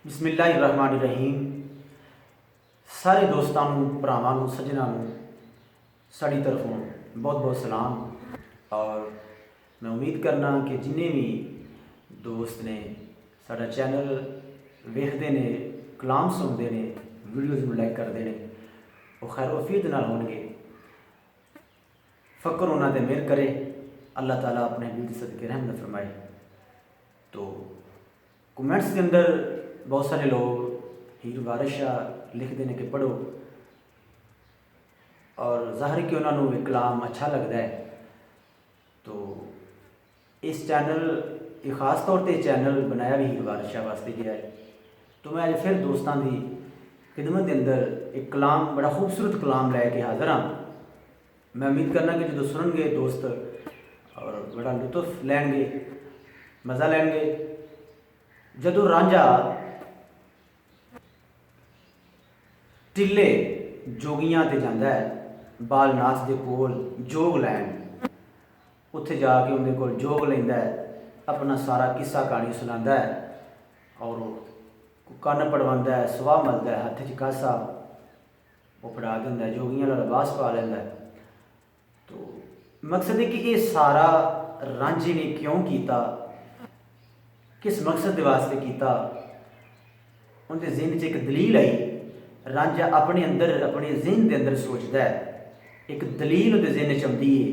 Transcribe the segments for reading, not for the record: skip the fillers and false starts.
बिस्मिल्लाहिर्रहमानिर्रहीम। सारे दोस्तों भरावां सज्जनों साड़ी तरफों बहुत बहुत सलाम। और मैं उम्मीद करना कि जिन्हें भी दोस्त ने साड़ा चैनल वेखते ने, कलाम सुनते हैं, वीडियोज़ में लाइक करते हैं, वो खैर वफीयत नाल होंगे। फ़क्र उन्होंने मेहर करे, अल्लाह ताला अपने हबीब सदके रहमत फरमाए। तो कमेंट्स के अंदर बहुत सारे लोग हीर वारिस शाह लिखते हैं कि पढ़ो, और ज़ाहिर कि उन्होंने कलाम अच्छा लगता है। तो इस चैनल ये ख़ास तौर पर चैनल बनाया भी हीर वारिस शाह वास्ते गया है। तो मैं अज फिर दोस्तों की खिदमत के अंदर एक कलाम, बड़ा खूबसूरत कलाम लैके हाज़र हाँ। मैं उम्मीद करना कि जो सुननगे दोस्त और बड़ा लुत्फ लैणगे, मज़ा लैणगे। जदों रांझा टिले जोगियां ते जांदा है, बालनाथ के कोल जोग लैन, उत्थे जाके उनके कोल जोग लेंदा है, अपना सारा किस्सा कहानी सुनाता है और कन्न पड़वांदा है, सुहा मलदा है, हत्थ च कासा वो फड़ा देंदा है, जोगियां वाला लिबास पा लैंदा है। तो मकसद है कि ये सारा रांझे ने क्यों किया, किस मकसद के वास्ते किया, उनके जिहन च एक दलील आई। रांझा अपने अंदर, अपने जिहन के अंदर सोचता है, एक दलील उहदे जिहन च आउंदी है।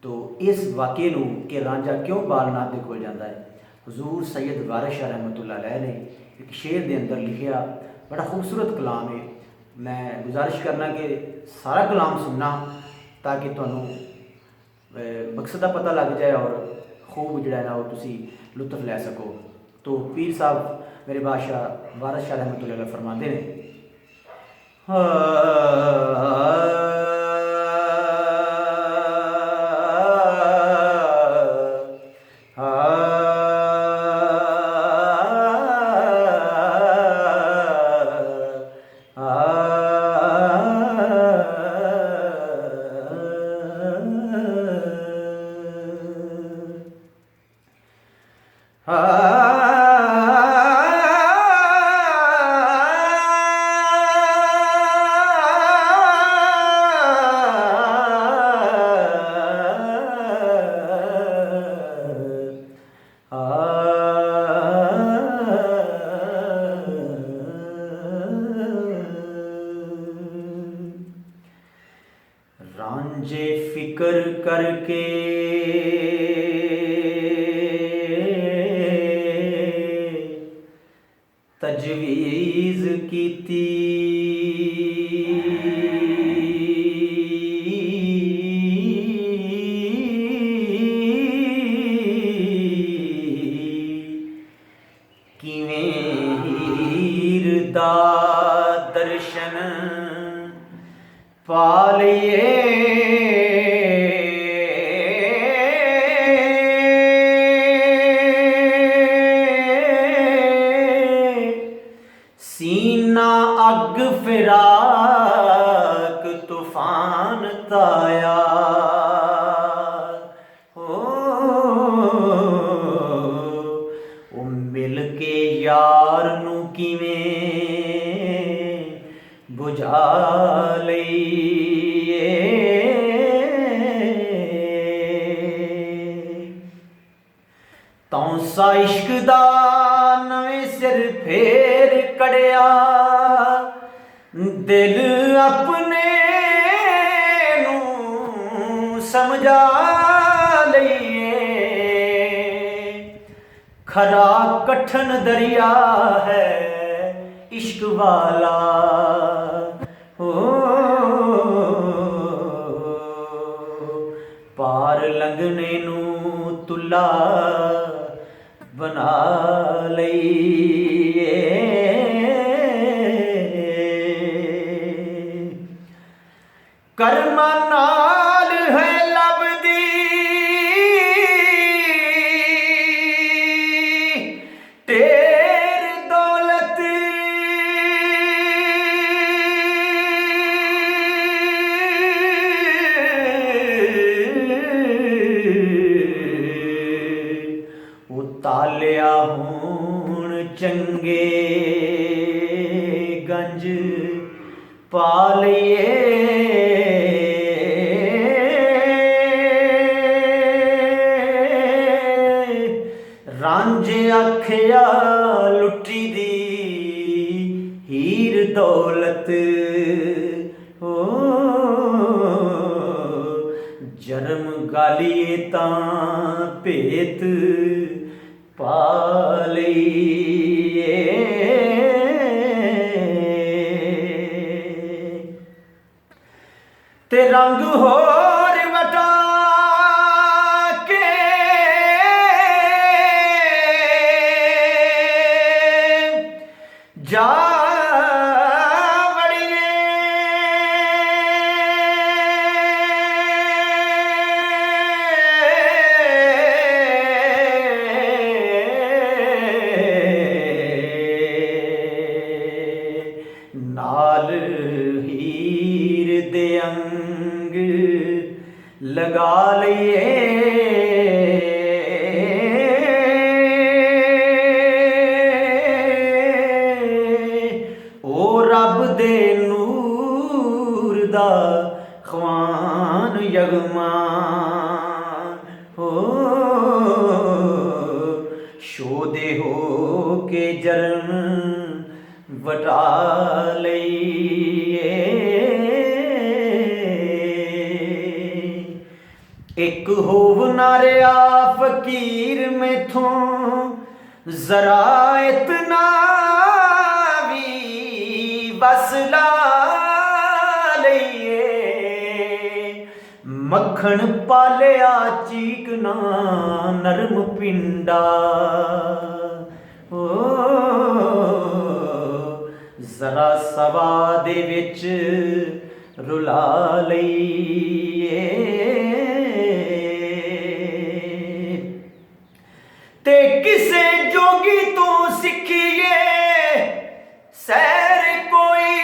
तो इस वाक़े नूं कि रांझा क्यों बालनाथ के कोल जाता है, हजूर सैयद वारिस शाह रहमतुल्लाह अलैह ने एक शेर के अंदर लिखिया, बड़ा खूबसूरत कलाम है। मैं गुजारिश करना कि सारा कलाम सुनना ताकि तुहानूं मकसद का पता लग जाए और खूब जिहड़ा है ना वो तुसी लुत्फ लै सको। तो पीर साहब मेरे बादशाह वारिस शाह रहमतुल्लाह अलैह फरमाते हैं, रांझे फिकर करके तजवीज़ कीती, किवें हीर दा दर्शन पा लईए, सीना अग फिराक तूफान ताया, ओ मिल के यार नू किवें बुझा लईए, तौसा इश्क दा नवें सिर फेर कड़िया, दिल अपने नूं समझा लईए, खरा कठन दरिया है इश्क वाला, हो पार लंघने नूं तुला बना लईए, कर्मा नाल है लभदी ढेर दौलत, तालिया हूण चंगे गंज पा लईए। रांझे आखिया लुटी दी हीर दौलत, ओ जन्म गालिए तां भेत पा लईए। ते रंग होर वटा के जा नाल हीर दे अंग लगा लईए। ओ रब दे नूर दा ख्वान यगमा, हो शोदे हो के जरन वटा लईए। एक होवनारिया फकीर मैथों जरा इतना भी वसला लईए। मक्खन पालिया चीकना नरम पिंडा, ओ जरा सवा दे विच रुला लईए। ते किसे जोगी तो सिखिए सैर कोई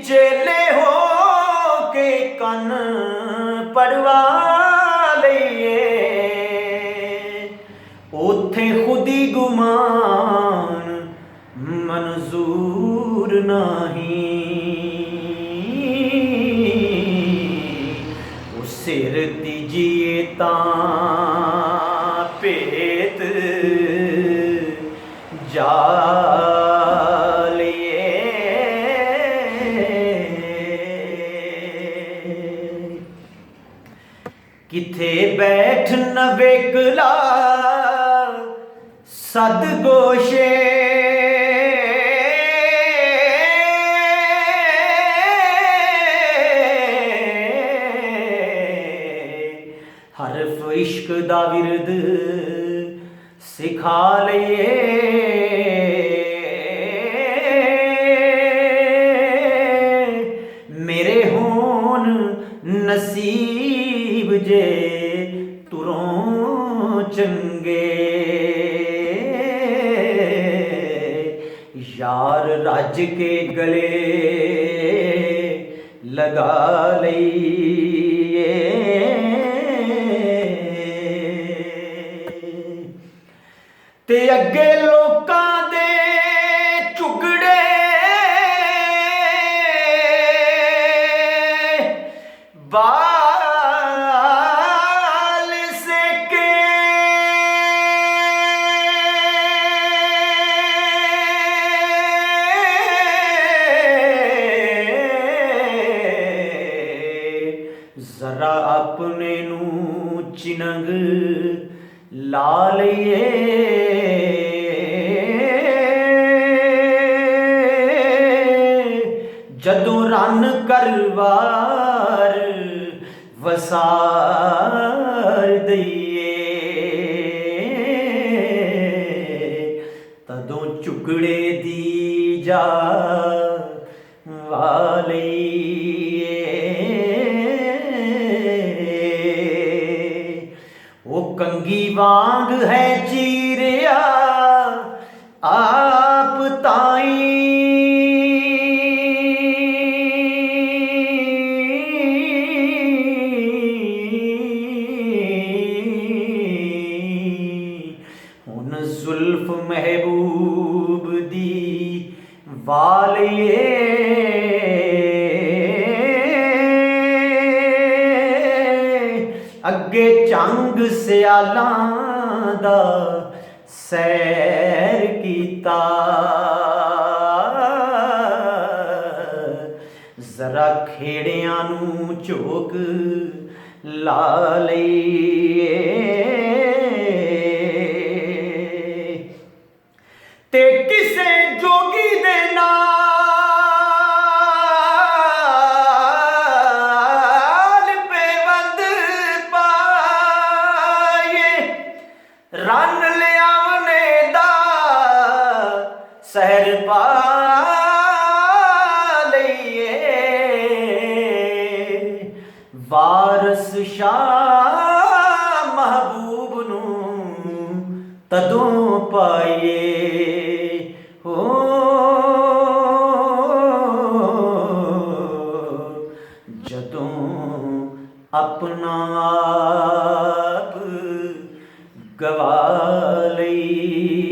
चेले हो के कन पड़वा लईए। उथे खुदी गुमान मंजूर नहीं, उस सिर दीजिए तां भेत जा लईए। किथे बैठ न वेकला सद गोशे, हरफ इश्क दा विरद सिखा लईए। मेरे होन नसीब जे तुरों चंगे, यार रज के गले लगा लईए। ते अगे लोकां दे झुगड़े बाल सेके, जरा अपने नू चिनंग ला लईए। जदों रन करवार वसार दईए, तदों चुगड़े दी जा वालईए। वो कंगी वांग है चीरिया आप ताई, हुन जुल्फ महबूब ਵਾਲੀਏ ਅੱਗੇ ਝੰਗ ਸਿਆਲਾਂ ਦਾ ਸੈਰ ਕੀਤਾ, ਜ਼ਰਾ ਖੇੜਿਆਂ ਨੂੰ ਝੋਕ ਲਾ ਲਈਏ ਤੇ ਕਿਸੇ ਜੋਗੀ ਦੇ ਨਾਲ ਬੇਵੰਦ ਪਾਏ, ਰੰਨ ਲਿਆਵਨੇ ਦਾ ਸਹਿਰ ਪਾ ਲਈਏ, ਵਾਰਸ ਸ਼ਾਹ ਮਹਬੂਬ ਨੂੰ ਤਦੋਂ ਪਾਈਏ ਹੋ ਜਦੋਂ ਆਪਣਾ ਆਪ ਗਵਾ ਲਈ।